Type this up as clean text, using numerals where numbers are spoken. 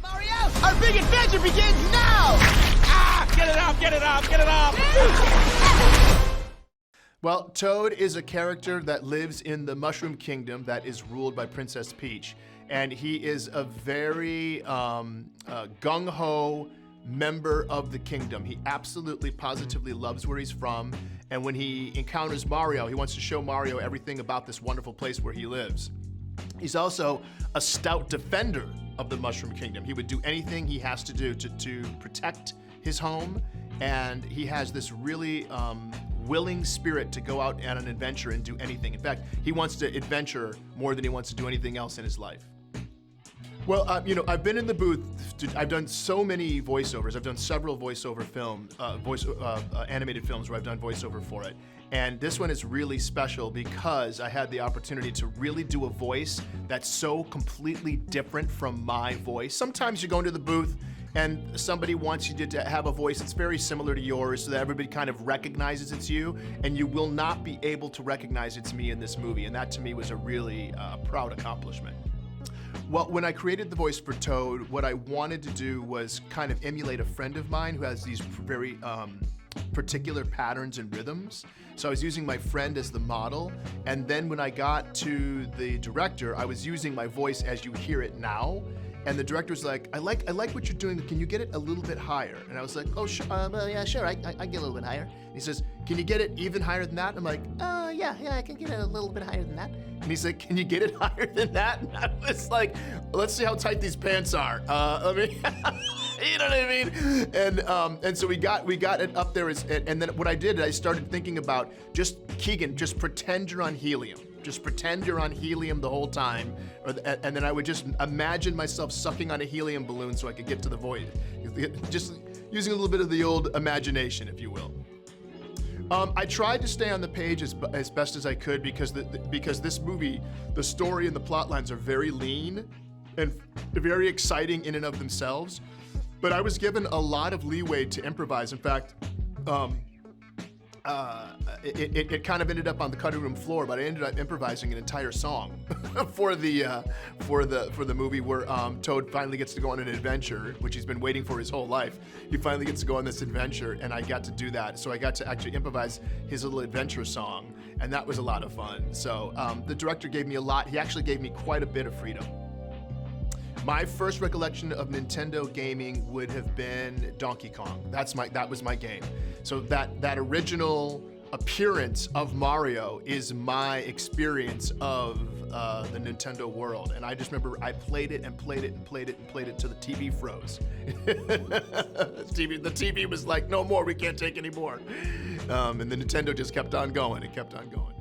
Mario, our big adventure begins now! Ah! Get it off, get it off, get it off! Well, Toad is a character that lives in the Mushroom Kingdom that is ruled by Princess Peach. And he is a very gung-ho member of the kingdom. He absolutely, positively loves where he's from. And when he encounters Mario, he wants to show Mario everything about this wonderful place where he lives. He's also a stout defender of the Mushroom Kingdom. He would do anything he has to do to protect his home, and he has this really willing spirit to go out on an adventure and do anything. In fact, he wants to adventure more than he wants to do anything else in his life. Well, you know, I've been in the booth. I've done so many voiceovers. I've done several voiceover animated films where I've done voiceover for it. And this one is really special because I had the opportunity to really do a voice that's so completely different from my voice. Sometimes you go into the booth and somebody wants you to have a voice that's very similar to yours so that everybody kind of recognizes it's you, and you will not be able to recognize it's me in this movie. And that to me was a really proud accomplishment. Well, when I created the voice for Toad, what I wanted to do was kind of emulate a friend of mine who has these very particular patterns and rhythms. So I was using my friend as the model, and then when I got to the director, I was using my voice as you hear it now. And the director was like, I like what you're doing. Can you get it a little bit higher? And I was like, oh, yeah, sure. I get a little bit higher. And he says, can you get it even higher than that? And I'm like, yeah, I can get it a little bit higher than that. And he's like, can you get it higher than that? And I was like, let's see how tight these pants are. I mean, you know what I mean? And so we got it up there, and then what I did, I started thinking about just Keegan, just pretend you're on helium. Just pretend you're on helium the whole time, and then I would just imagine myself sucking on a helium balloon so I could get to the void. Just using a little bit of the old imagination, if you will. I tried to stay on the page as best as I could because this movie, the story and the plot lines are very lean and very exciting in and of themselves. But I was given a lot of leeway to improvise. In fact, it kind of ended up on the cutting room floor, but I ended up improvising an entire song for the movie where Toad finally gets to go on an adventure, which he's been waiting for his whole life. He finally gets to go on this adventure, and I got to do that. So I got to actually improvise his little adventure song, and that was a lot of fun. So the director gave me a lot. He actually gave me quite a bit of freedom. My first recollection of Nintendo gaming would have been Donkey Kong. That was my game. So that original appearance of Mario is my experience of the Nintendo world. And I just remember I played it and played it and played it and played it till the TV froze. The TV was like, no more, we can't take any more. And the Nintendo just kept on going and kept on going.